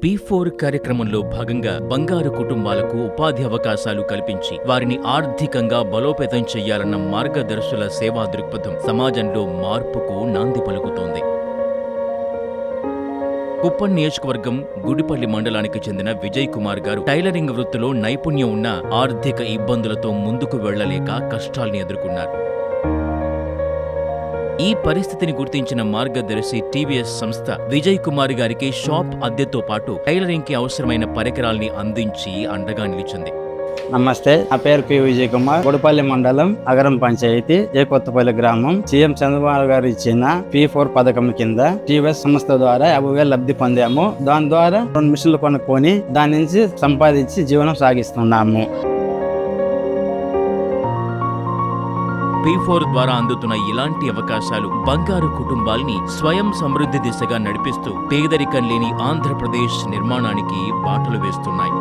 P4 కార్యక్రమంలో భాగంగా బంగారు కుటుంబాలకు ఉపాధి అవకాశాలు కల్పించి వారిని ఆర్థికంగా బలోపేతం చేయాలన్న మార్గదర్శుల సేవా దృక్పథం సమాజంలో మార్పుకు నాంది పలుకుతోంది. కుప్పం నియోజకవర్గం గుడిపల్లి మండలానికి చెందిన విజయ్ కుమార్ గారు టైలరింగ్ వృత్తిలో నైపుణ్యం ఉన్న ఆర్థిక ఇబ్బందులతో ముందుకు వెళ్లలేక కష్టాల్ని ఎదుర్కొన్నారు. ఈ పరిస్థితిని గుర్తించిన మార్గదర్శి టీవీఎస్ సంస్థ విజయ్ కుమార్ గారికి షాప్ అద్దెతో పాటు టైలరింగ్ కి అవసరమైన పరికరాల్ని అందించి అండగా నిలిచింది. నమస్తే, నా పేరు పి విజయ్ కుమార్. గుడిపల్లి మండలం అగరం పంచాయతీ కొత్తపల్లి గ్రామం. సీఎం చంద్రబాబు గారు ఇచ్చిన P4 పథకం కింద టీవీఎస్ సంస్థ ద్వారా 50,000 లబ్ధి పొందాము. దాని ద్వారా 2 మిషన్లు కొనుక్కొని దాని నుంచి సంపాదించి జీవనం సాగిస్తున్నాము. P4 ద్వారా అందుతున్న ఇలాంటి అవకాశాలు బంగారు కుటుంబాల్ని స్వయం సమృద్ధి దిశగా నడిపిస్తూ పేదరికం లేని ఆంధ్రప్రదేశ్ నిర్మాణానికి బాటలు వేస్తున్నాయి.